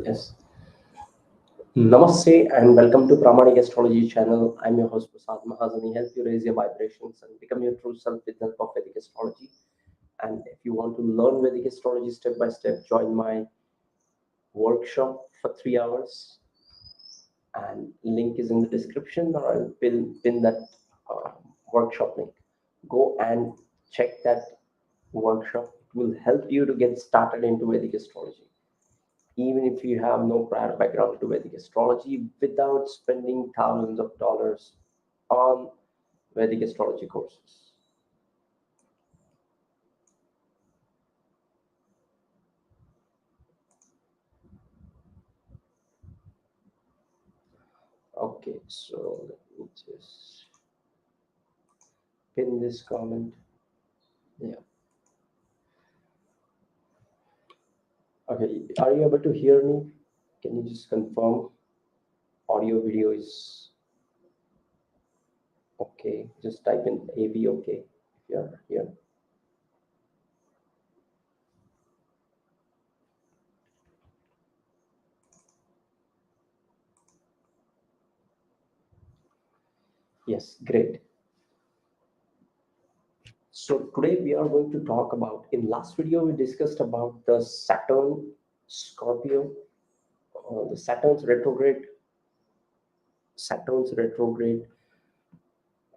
Yes. Namaste and welcome to Pramanik Astrology channel. I'm your host Prasad Mahazani. Help you raise your vibrations and become your true self with the help of Vedic astrology. And if you want to learn Vedic astrology step by step, join my workshop for 3 hours. And link is in the description, or I'll pin that uh, workshop link. Go and check that workshop. It will help you to get started into Vedic astrology, even if you have no prior background to Vedic astrology, without spending thousands of dollars on Vedic astrology courses. Okay, so let me just pin this comment. Yeah. Okay, are you able to hear me? Can you just confirm audio video is okay? Just type in AV okay if you're here. Yes, great. So today we are going to talk about, in last video we discussed about the Saturn Scorpio, the Saturn's retrograde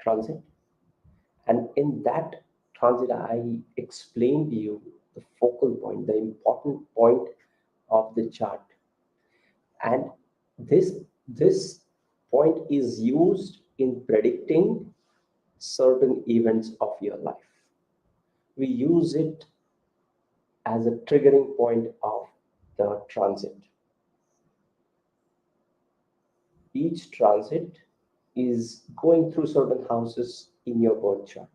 transit. And in that transit, I explained to you the focal point, the important point of the chart. And this point is used in predicting certain events of your life. We use it as a triggering point of the transit. Each transit is going through certain houses in your birth chart.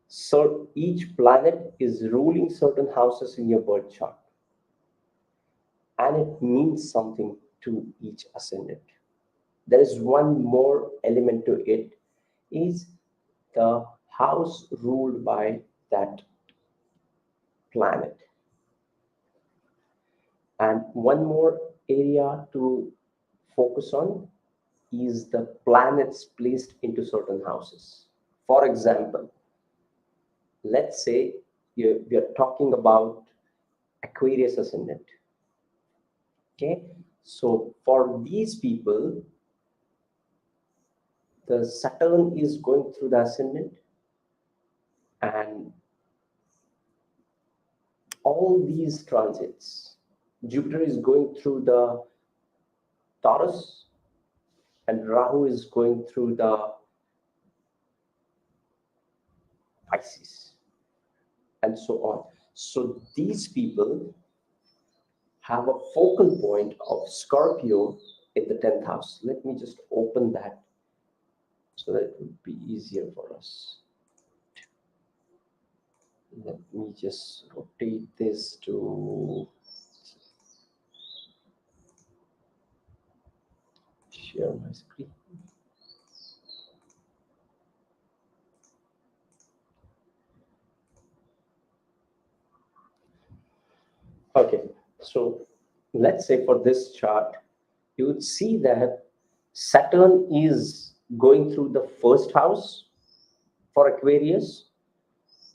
So each planet is ruling certain houses in your birth chart, and it means something to each ascendant. There is one more element to it, is the house ruled by that planet. And one more area to focus on is the planets placed into certain houses. For example, let's say we are talking about Aquarius ascendant. Okay, so for these people, the Saturn is going through the ascendant, and all these transits, Jupiter is going through the Taurus, and Rahu is going through the Pisces, and so on. So these people have a focal point of Scorpio in the 10th house. Let me just open that so that it would be easier for us. Let me just rotate this to share my screen. Okay, so let's say for this chart, you would see that Saturn is going through the first house for Aquarius.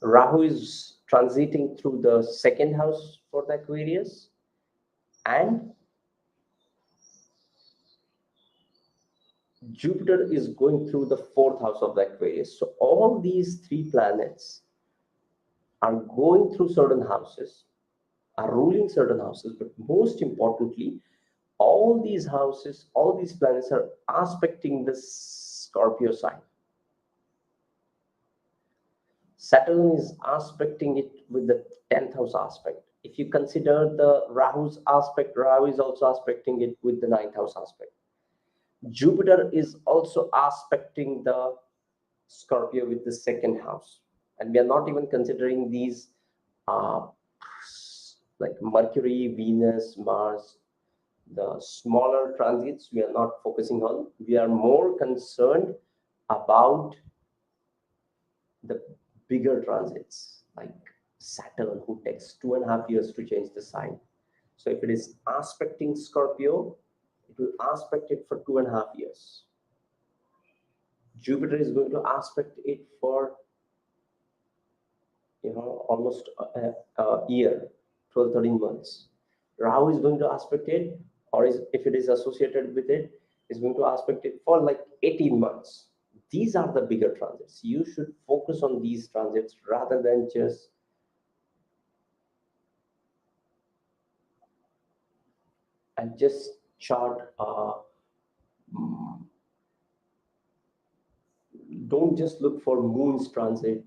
Rahu is transiting through the second house for the Aquarius, and Jupiter is going through the fourth house of the Aquarius. So all these three planets are going through certain houses, are ruling certain houses, but most importantly, all these houses, all these planets are aspecting the Scorpio sign. Saturn is aspecting it with the 10th house aspect. If you consider the Rahu's aspect, Rahu is also aspecting it with the 9th house aspect. Jupiter is also aspecting the Scorpio with the second house. And we are not even considering these uh, like Mercury, Venus, Mars, the smaller transits we are not focusing on. We are more concerned about the bigger transits like Saturn, who takes 2.5 years to change the sign. So if it is aspecting Scorpio, it will aspect it for 2.5 years. Jupiter is going to aspect it for almost a year, 12, 13 months. Rahu is going to aspect it, or if it is associated with it, is going to aspect it for like 18 months. These are the bigger transits. You should focus on these transits rather than just chart. Don't just look for moon's transit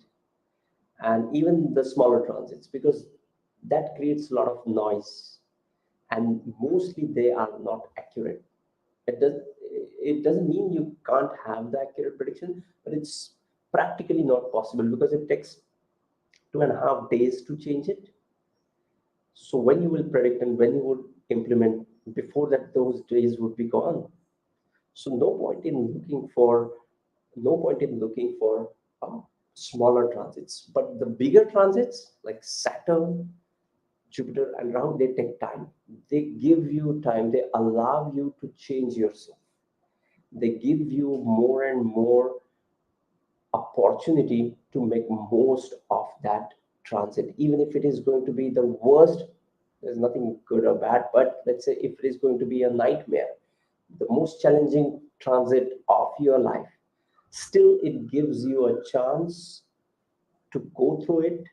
and even the smaller transits, because that creates a lot of noise and mostly they are not accurate. It doesn't mean you can't have the accurate prediction, but it's practically not possible because it takes 2.5 days to change it. So when you will predict and when you would implement, before that those days would be gone. So no point in looking for smaller transits. But the bigger transits like Saturn, Jupiter, and Rahu, they take time. They give you time. They allow you to change yourself. They give you more and more opportunity to make most of that transit, even if it is going to be the worst. There's nothing good or bad, but let's say if it is going to be a nightmare, the most challenging transit of your life, still it gives you a chance to go through it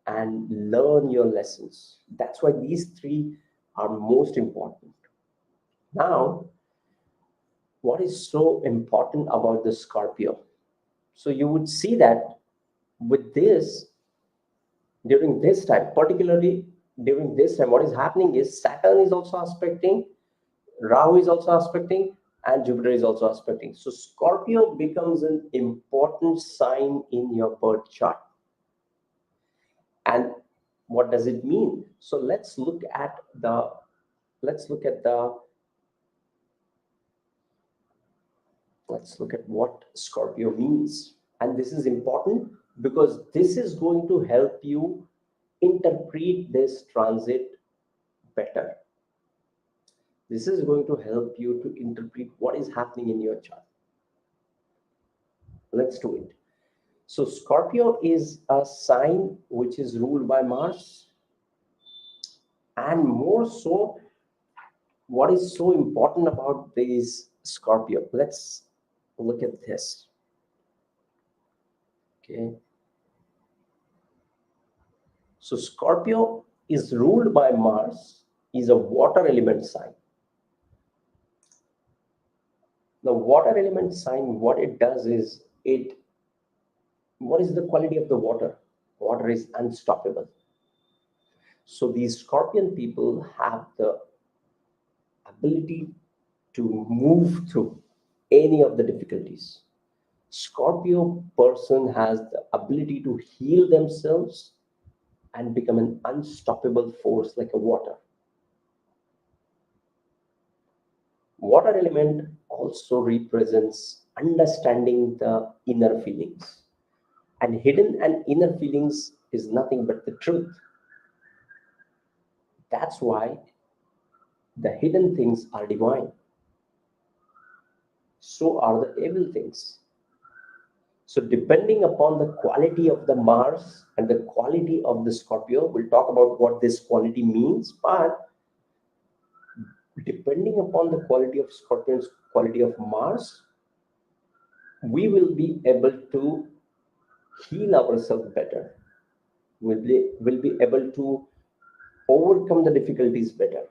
and learn your lessons. That's why these three are most important. Now, what is so important about the Scorpio? So you would see that with this, during this time, particularly during this time, what is happening is Saturn is also aspecting, Rahu is also aspecting, and Jupiter is also aspecting. So Scorpio becomes an important sign in your birth chart. And what does it mean? So let's look at what Scorpio means. And this is important because this is going to help you interpret this transit better. This is going to help you to interpret what is happening in your chart. Let's do it. So Scorpio is a sign which is ruled by Mars. And more so, what is so important about this Scorpio? Let's look at this. Okay. So Scorpio is ruled by Mars, is a water element sign. The water element sign, what it does is what is the quality of the water? Water is unstoppable. So these Scorpion people have the ability to move through any of the difficulties. Scorpio person has the ability to heal themselves and become an unstoppable force like a water. Water element also represents understanding the inner feelings. And hidden and inner feelings is nothing but the truth. That's why the hidden things are divine. So are the evil things. So depending upon the quality of the Mars and the quality of the Scorpio, we'll talk about what this quality means, but depending upon the quality of Scorpion's quality of Mars, we will be able to heal ourselves better. We'll be able to overcome the difficulties better.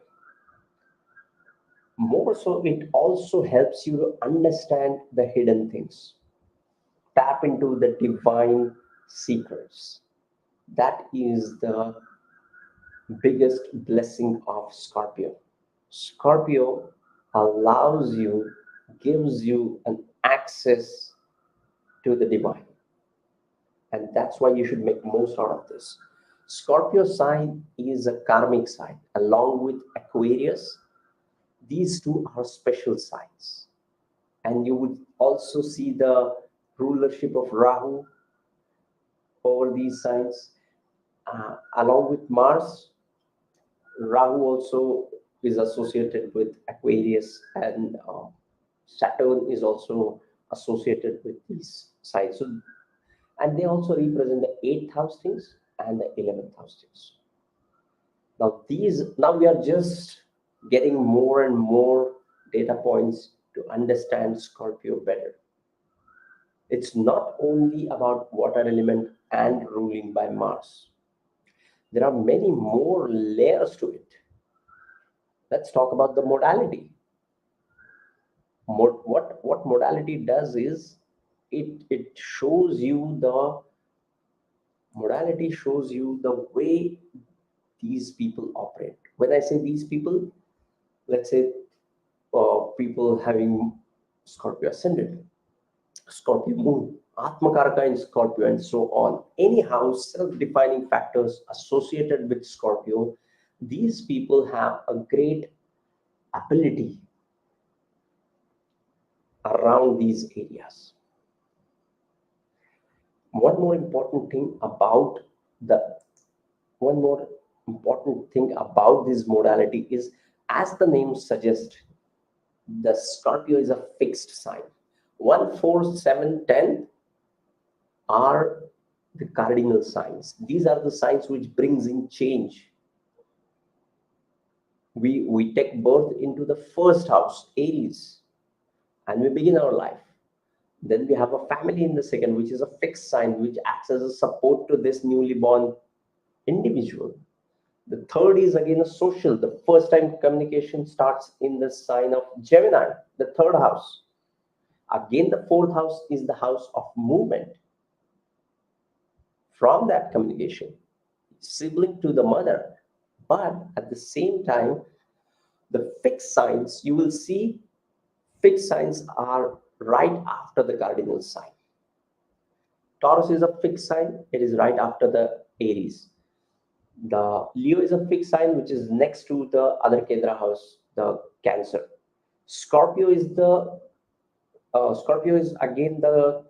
More so, it also helps you to understand the hidden things. Tap into the divine secrets. That is the biggest blessing of Scorpio. Scorpio allows you, gives you an access to the divine. And that's why you should make most out of this. Scorpio sign is a karmic sign along with Aquarius. These two are special signs. And you would also see the rulership of Rahu over these signs. Along with Mars, Rahu also is associated with Aquarius, and Saturn is also associated with these signs. So, and they also represent the 8th house things and the 11th house things. Now we are just getting more and more data points to understand Scorpio better. It's not only about water element and ruling by Mars. There are many more layers to it. Let's talk about the modality. What modality does is it shows you the modality shows you the way these people operate. When I say these people, let's say people having Scorpio Ascendant, Scorpio Moon, Atmakaraka in Scorpio, and so on. Anyhow, self-defining factors associated with Scorpio, these people have a great ability around these areas. One more important thing about this modality is, as the name suggests, the Scorpio is a fixed sign. 1, 4, 7, 10 are the cardinal signs. These are the signs which brings in change. We take birth into the first house, Aries, and we begin our life. Then we have a family in the second, which is a fixed sign, which acts as a support to this newly born individual. The third is again a social. The first time communication starts in the sign of Gemini, the third house. Again, the fourth house is the house of movement. From that communication, sibling to the mother. But at the same time, the fixed signs, you will see fixed signs are right after the cardinal sign. Taurus is a fixed sign, it is right after the Aries. The Leo is a fixed sign, which is next to the other Kendra house, the Cancer. Scorpio is again the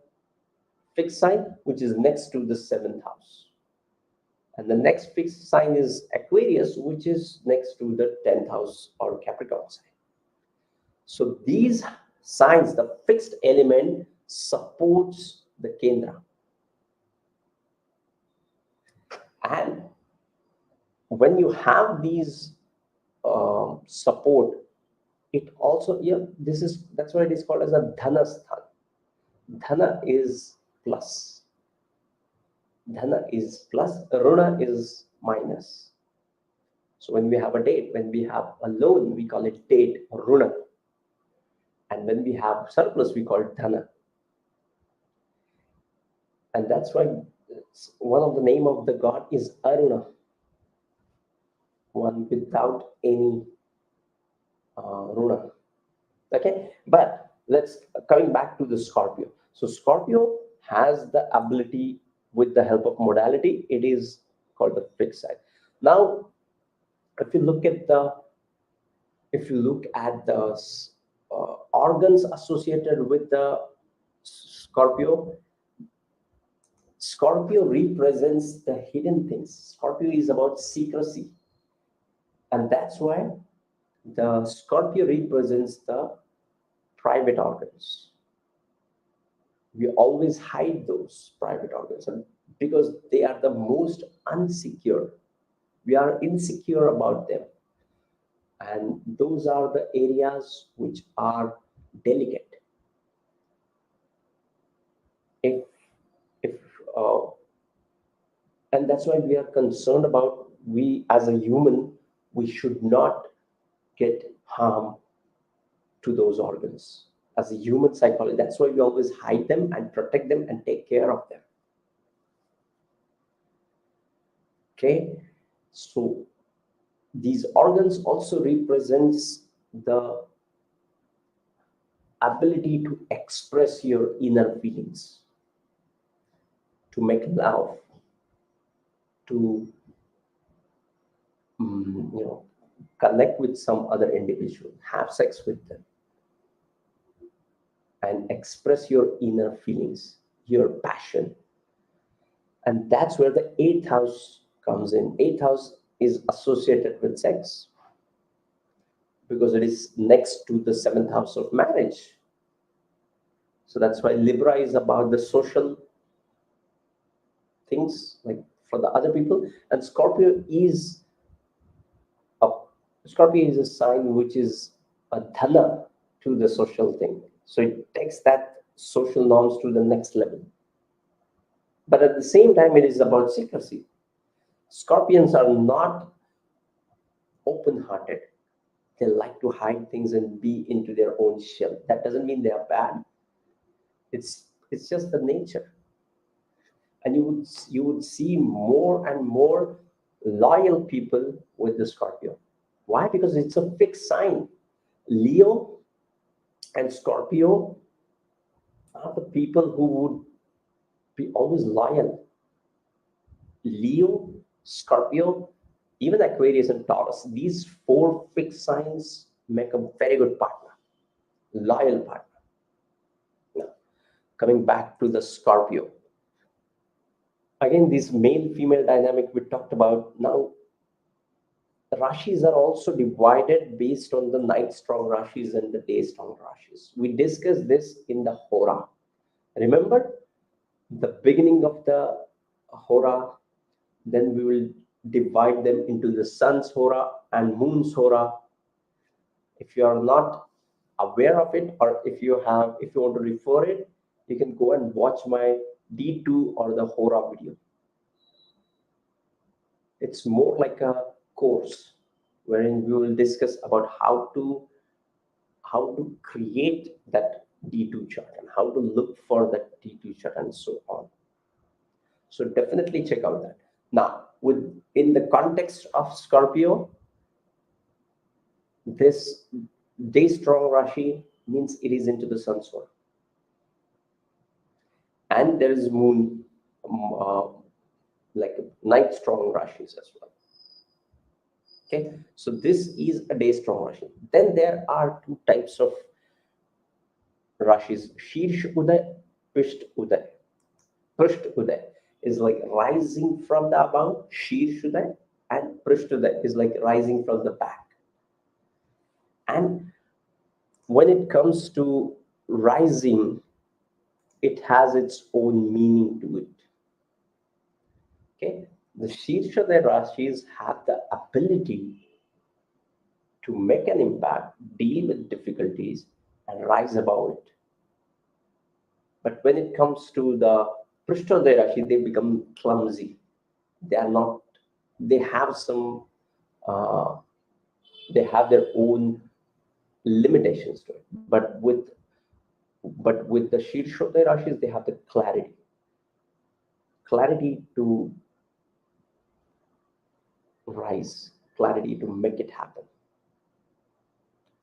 fixed sign, which is next to the 7th house. And the next fixed sign is Aquarius, which is next to the 10th house or Capricorn sign. So these signs, the fixed element supports the Kendra. And when you have these support, it also, that's why it is called as a Dhana Sthan. Dhana is plus. Dhana is plus, Runa is minus. So when we have a date, when we have a loan, we call it date or Runa. And when we have surplus, we call it Dhana. And that's why one of the name of the god is Aruna, one without any Runa. Okay, but coming back to the Scorpio. So Scorpio has the ability, with the help of modality, it is called the fixed sign. Now, if you look at the organs associated with the Scorpio, Scorpio represents the hidden things. Scorpio is about secrecy, and that's why the Scorpio represents the private organs. We always hide those private organs, and because they are the most unsecure, we are insecure about them, and those are the areas which are delicate. And that's why we are concerned about, we as a human, we should not get harm to those organs. As a human psychology, that's why we always hide them and protect them and take care of them. Okay, so these organs also represents the ability to express your inner feelings, to make love, to connect with some other individual, have sex with them, and express your inner feelings, your passion. And that's where the 8th house comes in. 8th house is associated with sex because it is next to the seventh house of marriage. So that's why Libra is about the social things, like for the other people, and a Scorpio is a sign which is a dhana to the social thing. So it takes that social norms to the next level. But at the same time, it is about secrecy. Scorpions are not open-hearted. They like to hide things and be into their own shell. That doesn't mean they are bad. It's just the nature. And you would see more and more loyal people with the Scorpio. Why? Because it's a fixed sign. Leo and Scorpio are the people who would be always loyal. Leo, Scorpio, even Aquarius and Taurus, these four fixed signs make a very good partner, loyal partner. Now, coming back to the Scorpio, again, this male-female dynamic we talked about. Now, Rashis are also divided based on the night strong Rashis and the day strong Rashis. We discussed this in the Hora. Remember the beginning of the Hora, then we will divide them into the Sun's Hora and Moon's Hora. If you are not aware of it, or if you want to refer it, you can go and watch my D2 or the Hora video. It's more like a course wherein we will discuss about how to create that D2 chart and how to look for that D2 chart and so on. So definitely check out that. Now, in the context of Scorpio, this day strong Rashi means it is into the Sun's Hora. And there is Moon, like night strong Rashis as well. Okay, so this is a day strong Rashi. Then there are two types of Rashis: Shirsh Uday, Prisht Uday. Prisht Uday is like rising from the above, Shirsh Uday, and Prisht Uday is like rising from the back. And when it comes to rising, it has its own meaning to it. Okay, the Shirsha Rashis have the ability to make an impact, deal with difficulties, and rise above it. But when it comes to the Prishtodaya Rashi, they become clumsy. They are not. They have some. They have their own limitations to it. But with the Shirshodaya Rashis, they have the clarity to rise, clarity to make it happen,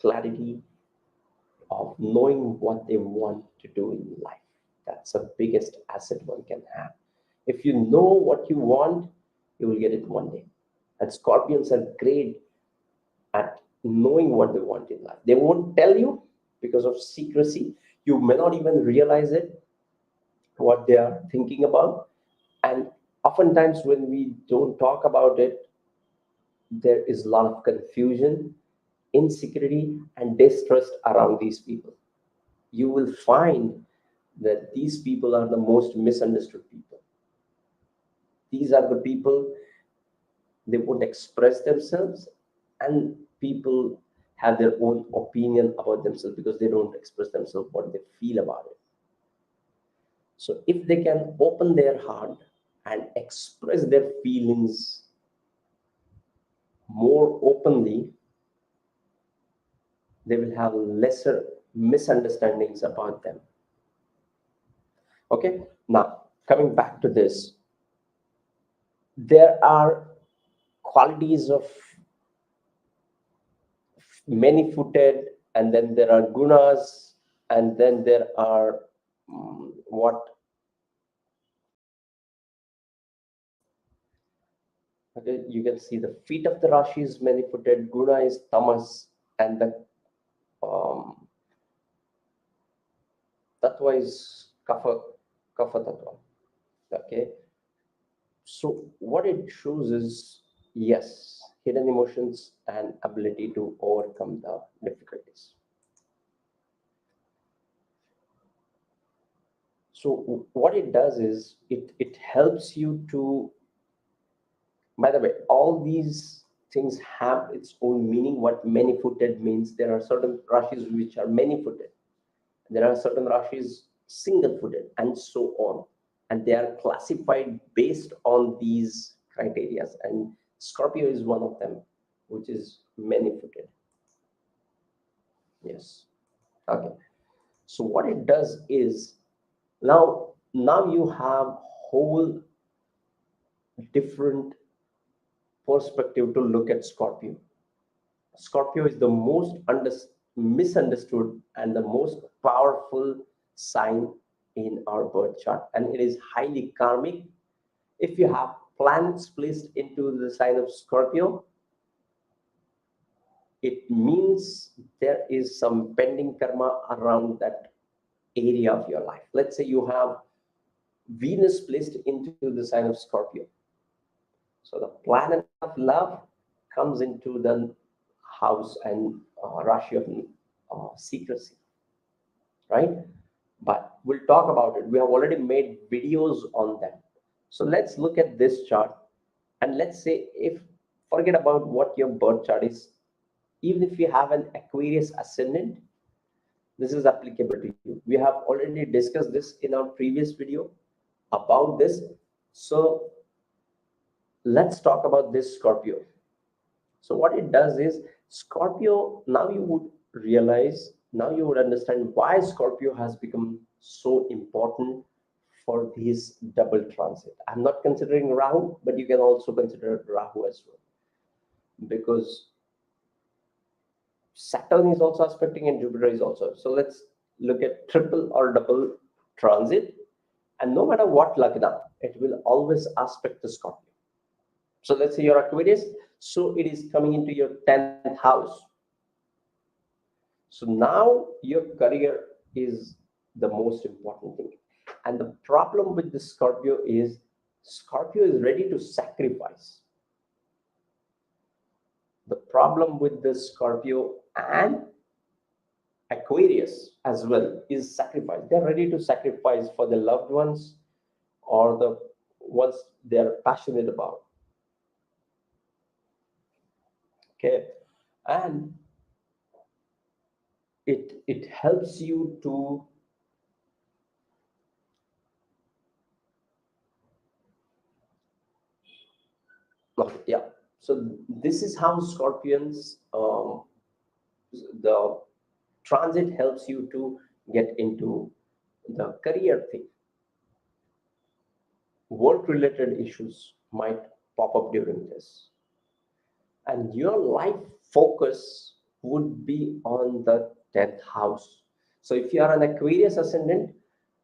clarity of knowing what they want to do in life. That's the biggest asset one can have. If you know what you want, you will get it one day. And Scorpions are great at knowing what they want in life. They won't tell you because of secrecy. You may not even realize it, what they are thinking about. And oftentimes when we don't talk about it, there is a lot of confusion, insecurity, and distrust around these people. You will find that these people are the most misunderstood people. These are the people, they won't express themselves, and people have their own opinion about themselves because they don't express themselves what they feel about it. So if they can open their heart and express their feelings more openly, they will have lesser misunderstandings about them. Okay, now coming back to this, there are qualities of many-footed, and then there are gunas, and then there are what? Okay, you can see the feet of the Rashi is many-footed, guna is tamas, and the tattva is kapha tattva. Okay, so what it shows is Yes, hidden emotions and ability to overcome the difficulties. So what it does is it helps you to, by the way, all these things have its own meaning. What many footed means, there are certain rashis which are many footed, there are certain rashis single footed, and so on, and they are classified based on these criteria, and Scorpio is one of them, which is many footed. Yes. Okay. So what it does is, now you have whole different perspective to look at Scorpio. Scorpio is the most misunderstood and the most powerful sign in our birth chart, and it is highly karmic. If you have planets placed into the sign of Scorpio, it means there is some pending karma around that area of your life. Let's say you have Venus placed into the sign of Scorpio. So the planet of love comes into the house and Rashi of secrecy, right? But we'll talk about it. We have already made videos on that. So let's look at this chart, and let's say, if forget about what your birth chart is, even if you have an Aquarius ascendant, this is applicable to you. We have already discussed this in our previous video about this. So let's talk about this Scorpio. So what it does is, Scorpio, now you would realize, now you would understand why Scorpio has become so important for this double transit. I'm not considering Rahu, but you can also consider Rahu as well, because Saturn is also aspecting and Jupiter is also. So let's look at triple or double transit, and no matter what lagna, it will always aspect the Scorpio. So let's say you're Aquarius, so it is coming into your 10th house. So now your career is the most important thing. And the problem with the Scorpio is ready to sacrifice. The problem with the Scorpio and Aquarius as well is sacrifice. They're ready to sacrifice for the loved ones or the ones they're passionate about. Okay. And it helps you to yeah. So this is how Scorpions, the transit helps you to get into the career thing. Work related issues might pop up during this, and your life focus would be on the 10th house. So if you are an Aquarius ascendant,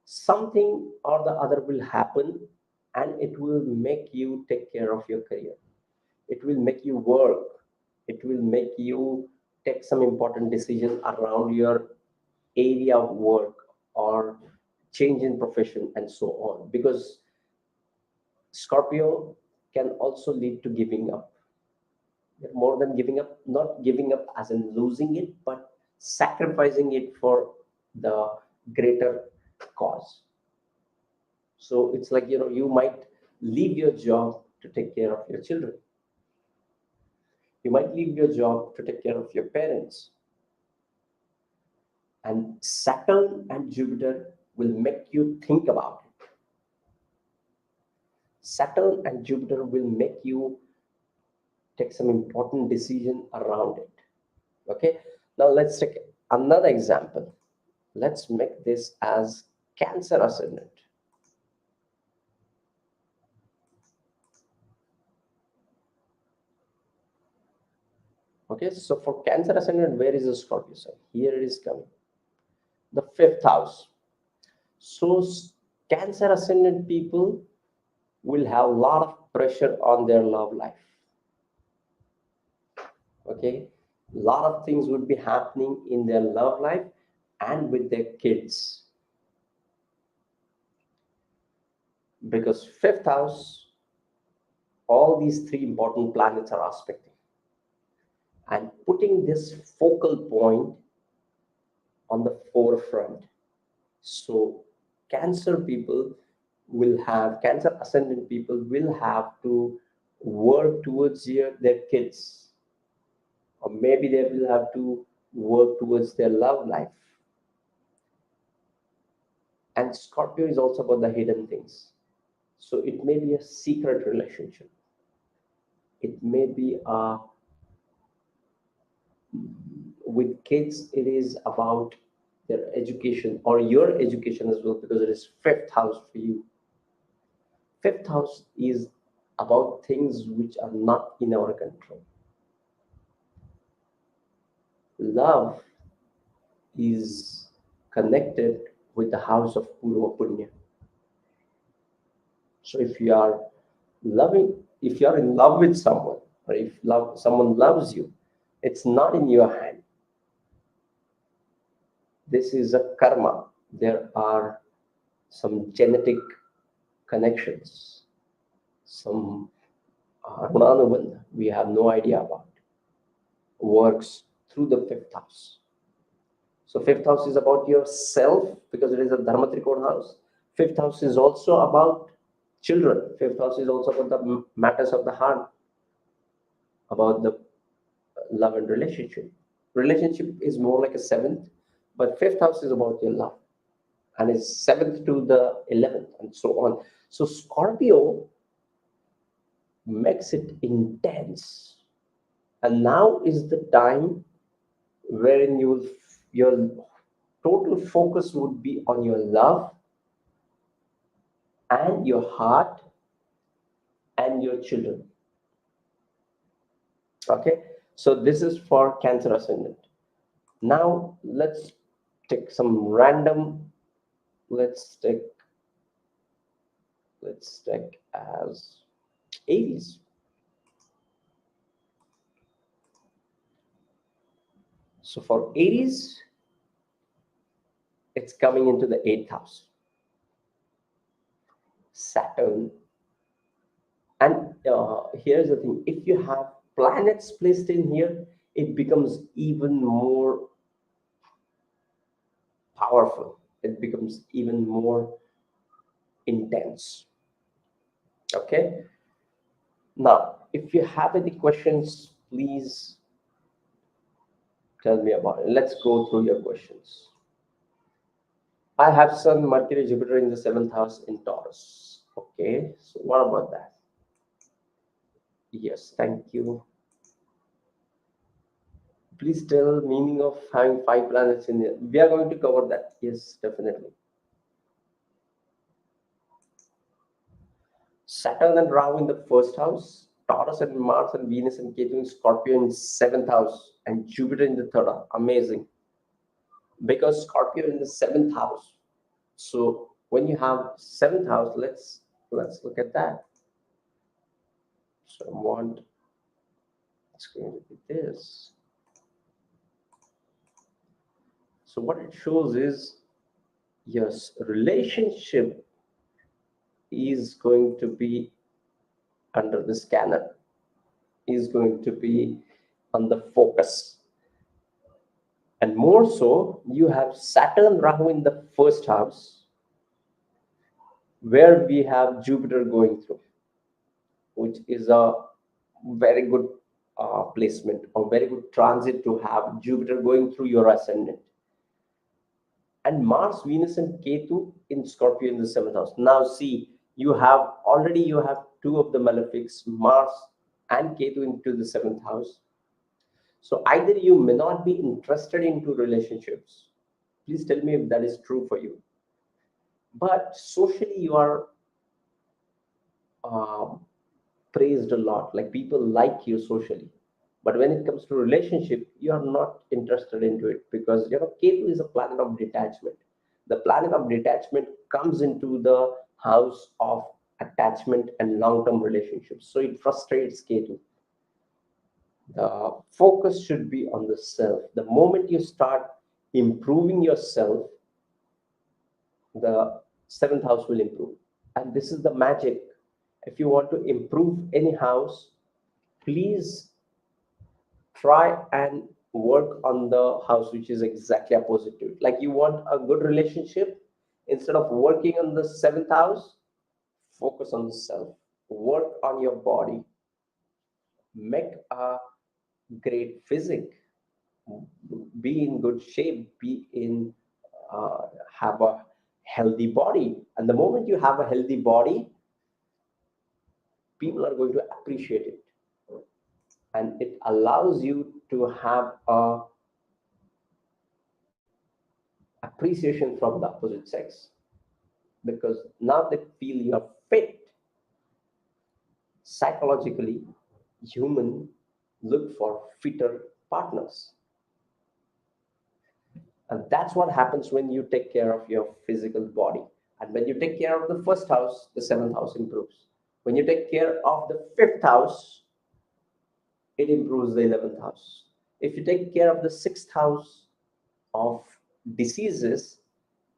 something or the other will happen, and it will make you take care of your career. It will make you work. It will make you take some important decision around your area of work or change in profession and so on, because Scorpio can also lead to giving up. More than giving up, not giving up as in losing it, but sacrificing it for the greater cause. So it's like, you might leave your job to take care of your children. You might leave your job to take care of your parents. And Saturn and Jupiter will make you think about it. Saturn and Jupiter will make you take some important decision around it. Okay. Now let's take another example. Let's make this as Cancer ascendant. Okay, so for Cancer ascendant, where is the Scorpio sign? Here it is coming. The 5th house. So Cancer ascendant people will have a lot of pressure on their love life. Okay, a lot of things would be happening in their love life and with their kids, because 5th house all these three important planets are aspecting and putting this focal point on the forefront. So cancer people cancer ascendant people will have to work towards their kids, or maybe they will have to work towards their love life. And Scorpio is also about the hidden things. So it may be a secret relationship. It may be with kids, it is about their education or your education as well, because it is fifth house for you. Fifth house is about things which are not in our control. Love is connected with the house of Purva Punya. So if you are in love with someone, or if someone loves you, it's not in your hand. This is a karma. There are some genetic connections, some Runanubandha we have no idea about, works through the fifth house. So fifth house is about yourself because it is a Dharma Trikona house. Fifth house is also about children. Fifth house is also about the matters of the heart, about the love and relationship. Relationship is more like a seventh, but fifth house is about your love. And it's seventh to the 11th and so on. So Scorpio makes it intense. And now is the time wherein your total focus would be on your love and your heart and your children. Okay, so this is for Cancer ascendant. Now let's take some random. Let's take as Aries. So for Aries, it's coming into the 8th house. Saturn. And here's the thing, if you have planets placed in here, it becomes even more powerful. It becomes even more intense. Okay. Now, if you have any questions, please tell me about it. Let's go through your questions. I have Sun, Mercury, Jupiter in the 7th house in Taurus. Okay, so what about that? Yes, thank you. Please tell meaning of having 5 planets in there. We are going to cover that. Yes, definitely. Saturn and Rahu in the 1st house, Taurus and Mars and Venus and Ketu in Scorpio in 7th house, and Jupiter in the 3rd house. Amazing. Because Scorpio in the 7th house. So when you have 7th house, let's look at that. So I want, it's going to be this. So what it shows is, yes, relationship is going to be under the scanner, is going to be on the focus. And more so, you have Saturn Rahu in the 1st house, where we have Jupiter going through, which is a very good placement or very good transit to have Jupiter going through your ascendant. And Mars, Venus and Ketu in Scorpio in the 7th house. Now see, you have 2 of the malefics, Mars and Ketu into the 7th house. So either you may not be interested into relationships. Please tell me if that is true for you. But socially you are praised a lot, like people like you socially. But when it comes to relationship, you are not interested into it, because Ketu is a planet of detachment. The planet of detachment comes into the house of attachment and long-term relationships. So it frustrates Ketu. The focus should be on the self. The moment you start improving yourself, the 7th house will improve. And this is the magic. If you want to improve any house, please try and work on the house which is exactly opposite to it. Like you want a good relationship, instead of working on the seventh house, focus on the self, work on your body, make a great physique, be in good shape, be in have a healthy body. And the moment you have a healthy body, people are going to appreciate it, and it allows you to have a appreciation from the opposite sex, because now they feel you are fit. Psychologically, human look for fitter partners, and that's what happens when you take care of your physical body. And when you take care of the first house, the seventh house improves. When you take care of the fifth house, it improves the 11th house. If you take care of the sixth house of diseases,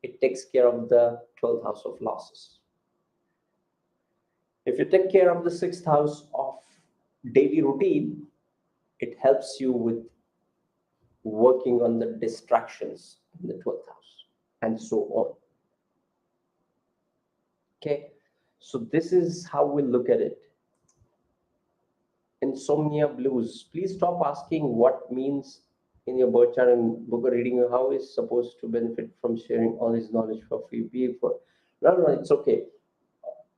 it takes care of the 12th house of losses. If you take care of the sixth house of daily routine, it helps you with working on the distractions in the 12th house, and so on. Okay, so this is how we look at it. Insomnia blues. Please stop asking what means in your birth chart and book a reading. How is supposed to benefit from sharing all this knowledge for free? No, it's okay.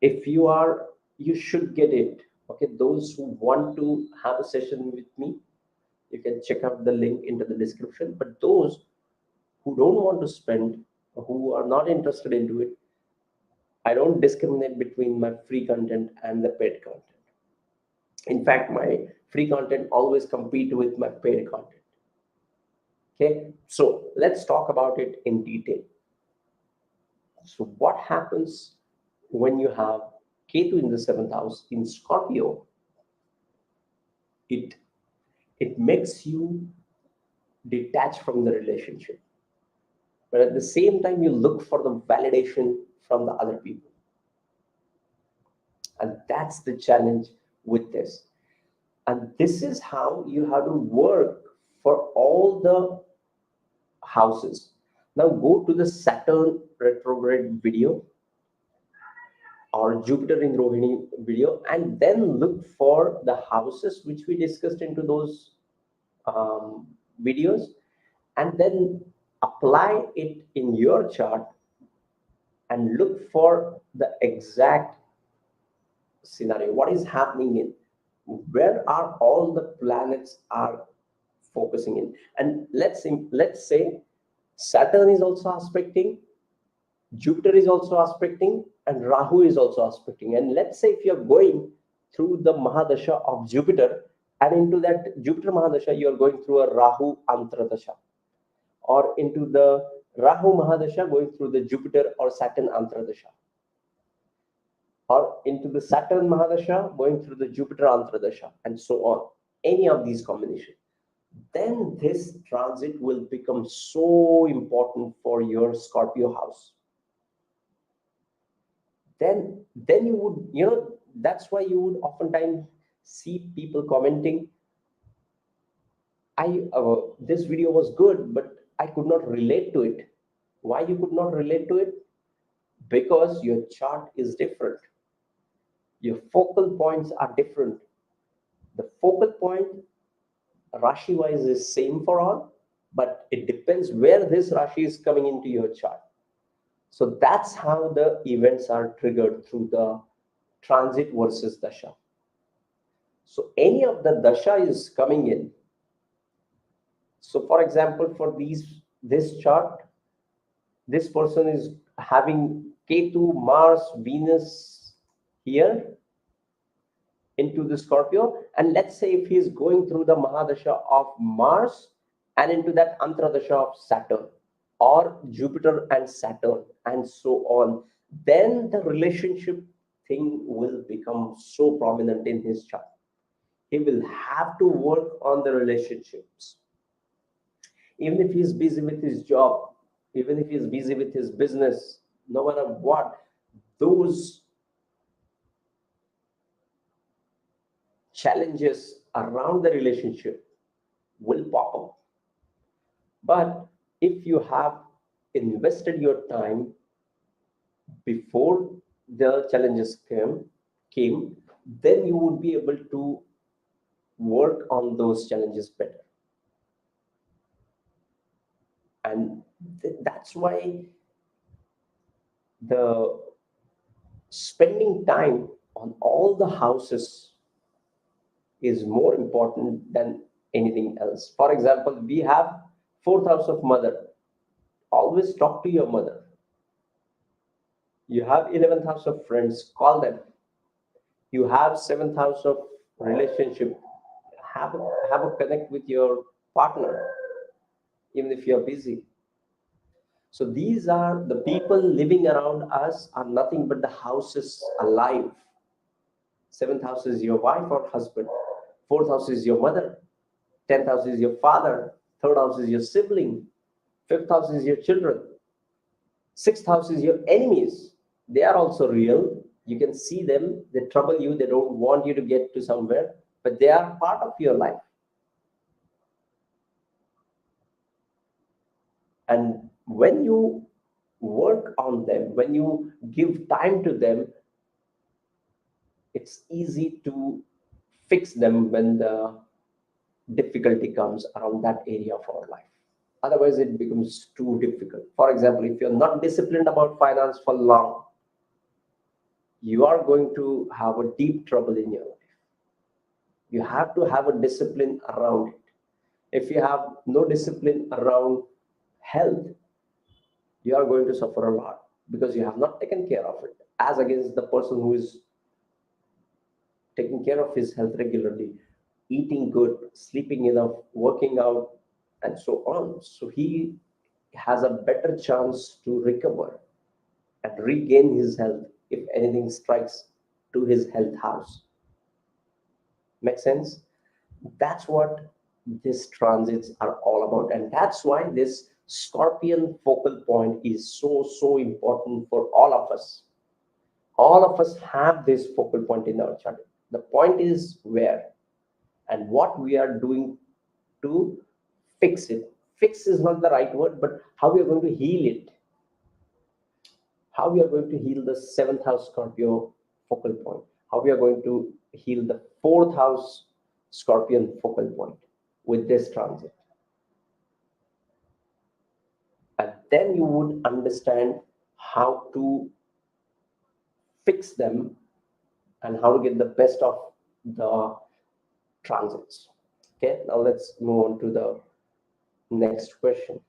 If you are, you should get it. Okay, those who want to have a session with me, you can check out the link into the description. But those who don't want to spend, who are not interested into it, I don't discriminate between my free content and the paid content. In fact, my free content always compete with my paid content. Okay, so let's talk about it in detail. So what happens when you have Ketu in the seventh house in Scorpio? It makes you detach from the relationship, but at the same time you look for the validation from the other people, and that's the challenge with this. And this is how you have to work for all the houses. Now go to the Saturn retrograde video or Jupiter in Rohini video, and then look for the houses which we discussed into those videos, and then apply it in your chart and look for the exact scenario. What is happening in, where are all the planets are focusing in? And let's say Saturn is also aspecting, Jupiter is also aspecting, and Rahu is also aspecting. And let's say if you're going through the Mahadasha of Jupiter, and into that Jupiter Mahadasha, you're going through a Rahu Antradasha, or into the Rahu Mahadasha going through the Jupiter or Saturn Antradasha, or into the Saturn Mahadasha going through the Jupiter Antradasha, and so on. Any of these combinations, then this transit will become so important for your Scorpio house. Then you would, that's why you would oftentimes see people commenting, this video was good, but I could not relate to it. Why you could not relate to it? Because your chart is different. Your focal points are different. The focal point Rashi wise is same for all, but it depends where this Rashi is coming into your chart. So that's how the events are triggered, through the transit versus dasha. So any of the dasha is coming in. So for example, for this chart, this person is having Ketu, Mars, Venus here into the Scorpio, and let's say if he is going through the Mahadasha of Mars and into that Antradasha of Saturn, or Jupiter and Saturn, and so on, then the relationship thing will become so prominent in his chart. He will have to work on the relationships. Even if he's busy with his job, even if he's busy with his business, no matter what, those challenges around the relationship will pop up. But if you have invested your time before the challenges came, then you would be able to work on those challenges better. And that's why the spending time on all the houses is more important than anything else. For example, we have fourth house of mother. Always talk to your mother. You have 11th house of friends, call them. You have 7th house of relationship. Have a connect with your partner, even if you're busy. So these are the people living around us are nothing but the houses alive. 7th house is your wife or husband. 4th house is your mother. 10th house is your father. 3rd house is your sibling. 5th house is your children. 6th house is your enemies. They are also real. You can see them. They trouble you. They don't want you to get to somewhere, but they are part of your life. And when you work on them, when you give time to them, it's easy to fix them when the difficulty comes around that area of our life. Otherwise, it becomes too difficult. For example, if you're not disciplined about finance for long, you are going to have a deep trouble in your life. You have to have a discipline around it. If you have no discipline around health, you are going to suffer a lot because you have not taken care of it, as against the person who is taking care of his health regularly, eating good, sleeping enough, working out, and so on. So he has a better chance to recover and regain his health if anything strikes to his health house. Make sense? That's what these transits are all about. And that's why this Scorpion focal point is so important for all of us. All of us have this focal point in our chart. The point is where and what we are doing to fix it. Fix is not the right word, but how we are going to heal it. How we are going to heal the 7th house Scorpio focal point. How we are going to heal the 4th house Scorpion focal point with this transit. And then you would understand how to fix them and how to get the best of the transits. Okay, now let's move on to the next question.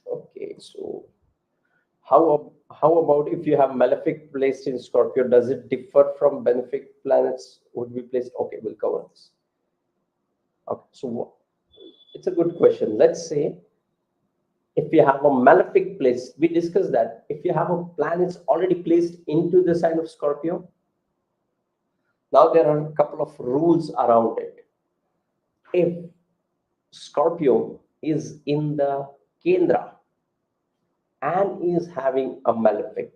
Okay, so how about if you have Malefic placed in Scorpio, does it differ from Benefic planets would be placed? Okay, we'll cover this. Okay, so it's a good question. Let's say if you have a Malefic place, we discussed that if you have a planets already placed into the sign of Scorpio, now there are a couple of rules around it. If Scorpio is in the Kendra and is having a Malefic,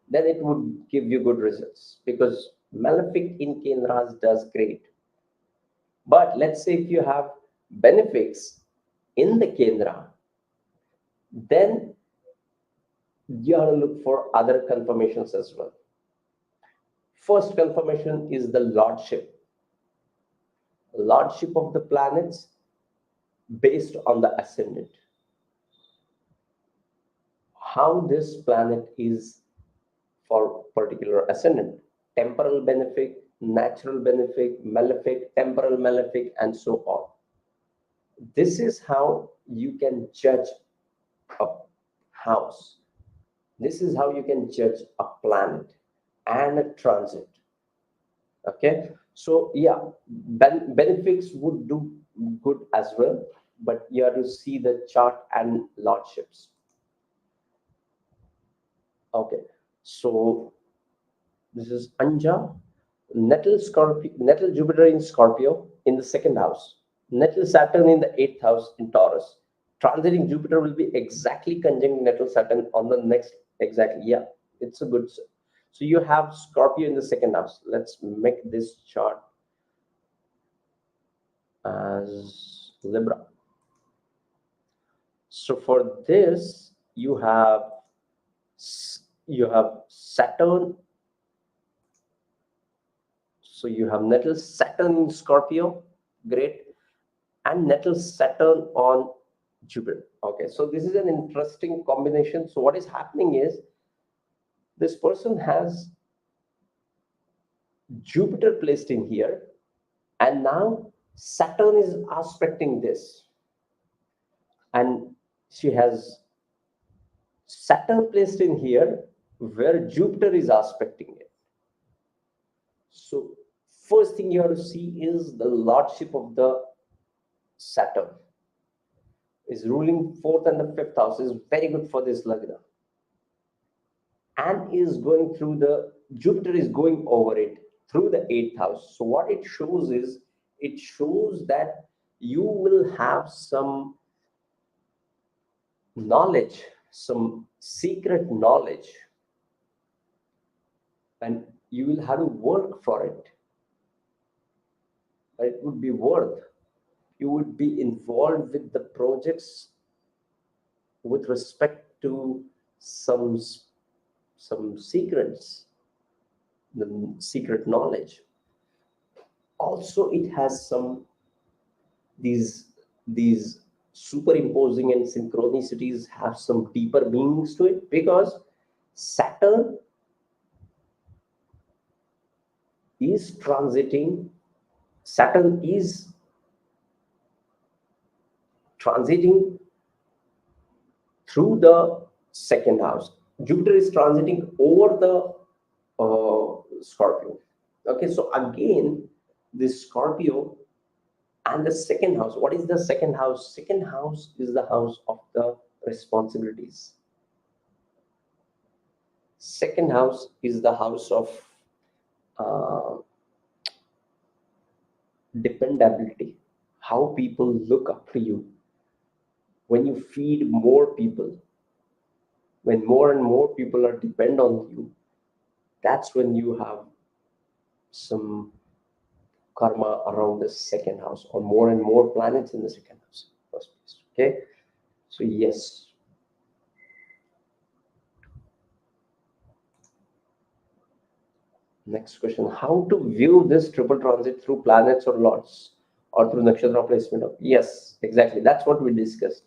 then it would give you good results because Malefic in Kendras does great. But let's say if you have Benefics in the Kendra, then you have to look for other confirmations as well. First confirmation is the lordship. Lordship of the planets based on the ascendant. How this planet is for particular ascendant. Temporal benefic, natural benefic, malefic, temporal malefic, and so on. This is how you can judge a house. This is how you can judge a planet and a transit. Okay, so yeah, benefics would do good as well, but you have to see the chart and lordships. Okay, so this is Anja, Natal Jupiter in Scorpio in the 2nd house. Natal Saturn in the 8th house in Taurus. Transiting Jupiter will be exactly conjunct natal Saturn on the next, exactly. Yeah, it's a good. So you have Scorpio in the 2nd house. Let's make this chart as Libra. So for this, you have Saturn. So you have natal Saturn in Scorpio, great, and natal Saturn on Jupiter. Okay, so this is an interesting combination. So what is happening is this person has Jupiter placed in here, and now Saturn is aspecting this, and she has Saturn placed in here where Jupiter is aspecting it. So first thing you have to see is the lordship of the Saturn is ruling 4th and the 5th house, is very good for this Lagna, and is going through the Jupiter is going over it through the 8th house. So what it shows is, it shows that you will have some knowledge, some secret knowledge, and you will have to work for it. It would be worth. You would be involved with the projects with respect to some secrets, the secret knowledge. Also, it has some these superimposing and synchronicities have some deeper meanings to it, because Saturn is transiting Saturn is transiting through the 2nd house. Jupiter is transiting over the Scorpio. Okay, so again, this Scorpio and the 2nd house. What is the 2nd house? 2nd house is the house of the responsibilities. 2nd house is the house of uh, dependability, how people look up to you. When you feed more people, when more and more people are depend on you, that's when you have some karma around the 2nd house, or more and more planets in the 2nd house. First place. Okay, so yes. Next question: how to view this triple transit, through planets or lords, or through nakshatra placement? Yes, exactly. That's what we discussed.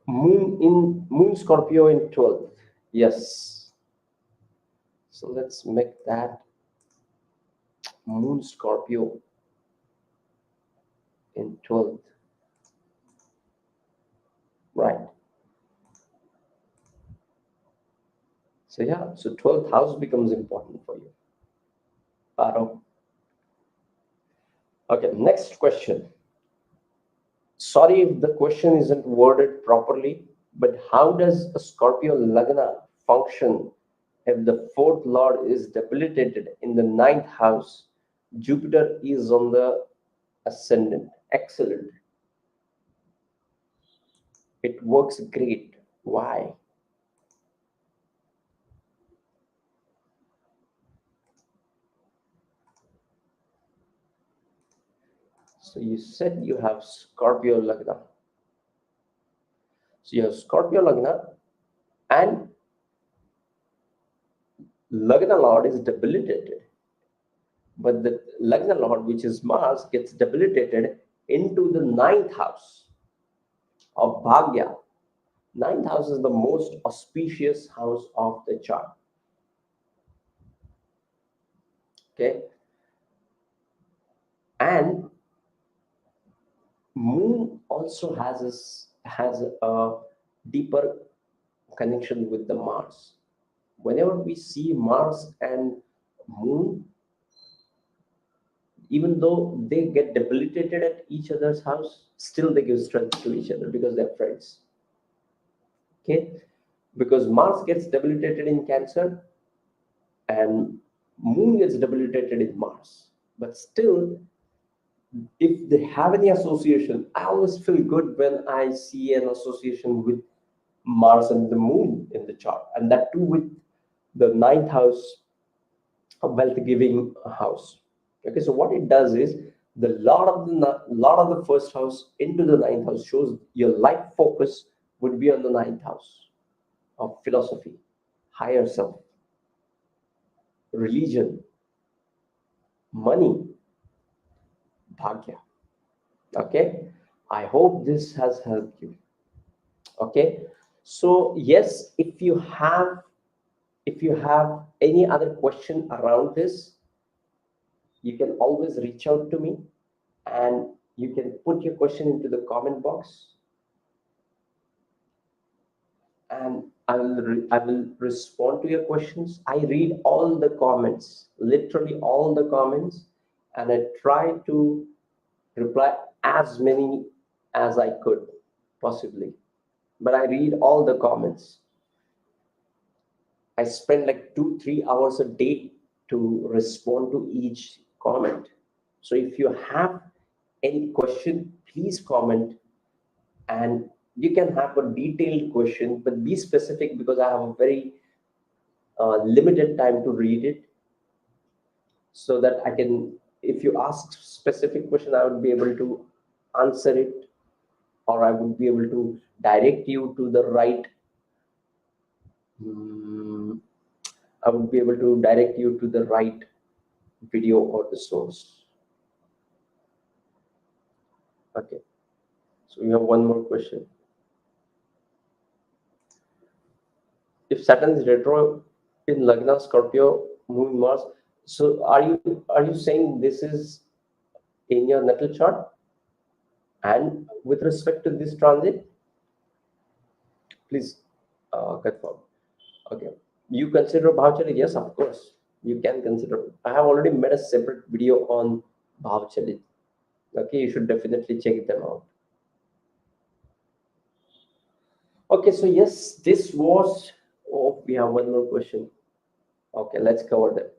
Moon Scorpio in 12th. Yes. So let's make that Moon Scorpio in 12th. Right. So yeah, so 12th house becomes important for you. Paro. Okay, next question. Sorry if the question isn't worded properly, but how does a Scorpio Lagna function if the 4th lord is debilitated in the 9th house? Jupiter is on the ascendant. Excellent. It works great. Why? So you said you have Scorpio Lagna. So you have Scorpio Lagna, and Lagna Lord is debilitated. But the Lagna Lord, which is Mars, gets debilitated into the 9th house of Bhagya. 9th house is the most auspicious house of the chart. Okay. And Moon also has a deeper connection with the Mars. Whenever we see Mars and Moon, even though they get debilitated at each other's house, still they give strength to each other because they're friends. Okay, because Mars gets debilitated in Cancer, and Moon gets debilitated in Mars. But still, if they have any association, I always feel good when I see an association with Mars and the Moon in the chart, and that too with the ninth house, a wealth giving house. Okay, so what it does is the lot of the first house into the ninth house shows your life focus would be on the ninth house of philosophy, higher self, religion, money, bhagya. Okay, I hope this has helped you. Okay, so yes, if you have any other question around this, you can always reach out to me, and you can put your question into the comment box, and I will respond to your questions. I read all the comments, literally all the comments, and I try to reply as many as I could possibly. But I read all the comments. I spend like 2-3 hours a day to respond to each comment. So if you have any question, please comment, and you can have a detailed question, but be specific because I have a very limited time to read it, so that I can, if you ask specific question, I would be able to answer it, or I would be able to direct you to the right. I would be able to direct you to the right video or the source. Okay, so we have one more question. If Saturn is retro in Lagna, Scorpio, Moon, Mars, so are you saying this is in your natal chart? And with respect to this transit, please confirm. Okay, you consider Bhava chalit? Yes, of course, you can consider. I have already made a separate video on Bhava chalit. Okay, you should definitely check them out. Okay, so yes, this was. Oh, we have one more question. Okay, let's cover that.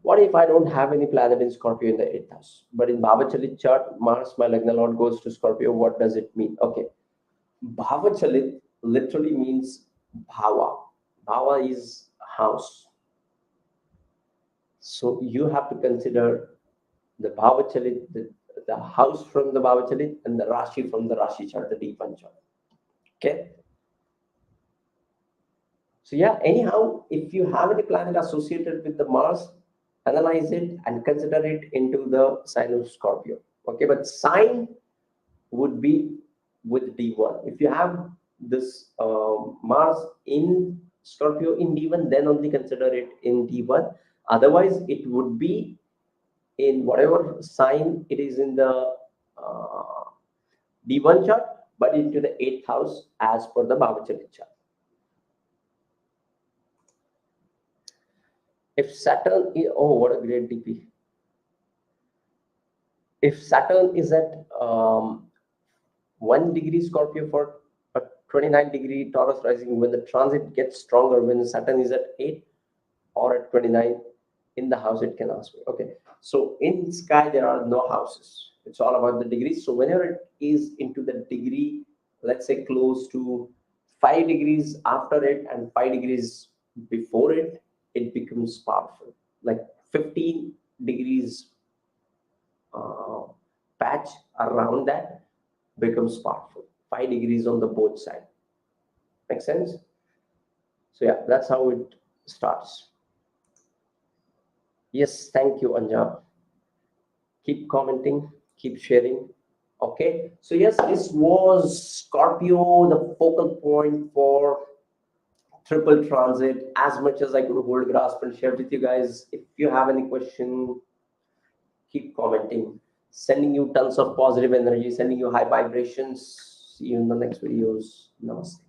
What if I don't have any planet in Scorpio in the 8th house? But in Bhava chalit chart, Mars, my Lagna Lord, goes to Scorpio. What does it mean? Okay, Bhava chalit literally means Bhava. Bhava is house. So you have to consider the Bhava chalit, the house from the Bhava chalit, and the Rashi from the Rashi chart, the D1 chart. Okay. So yeah, anyhow, if you have any planet associated with the Mars, analyze it and consider it into the sign of Scorpio. Okay, but sign would be with D1. If you have this Mars in Scorpio in D1, then only consider it in D1. Otherwise, it would be in whatever sign it is in the D1 chart, but into the 8th house as per the Bhava chalit chart. If Saturn is, oh, what a great DP. If Saturn is at 1 degree Scorpio for a 29-degree Taurus rising, when the transit gets stronger, when Saturn is at 8 or at 29 in the house, it can ask me. Okay, so in sky, there are no houses. It's all about the degrees. So whenever it is into the degree, let's say close to 5 degrees after it and 5 degrees before it, it becomes powerful. Like 15 degrees patch around that becomes powerful. 5 degrees on the both side. Make sense? So yeah, that's how it starts. Yes, thank you, Anja. Keep commenting, keep sharing. Okay, so yes, this was Scorpio, the focal point for triple transit. As much as I could hold, grasp, and share with you guys. If you have any question, keep commenting. Sending you tons of positive energy, sending you high vibrations. See you in the next videos. Namaste.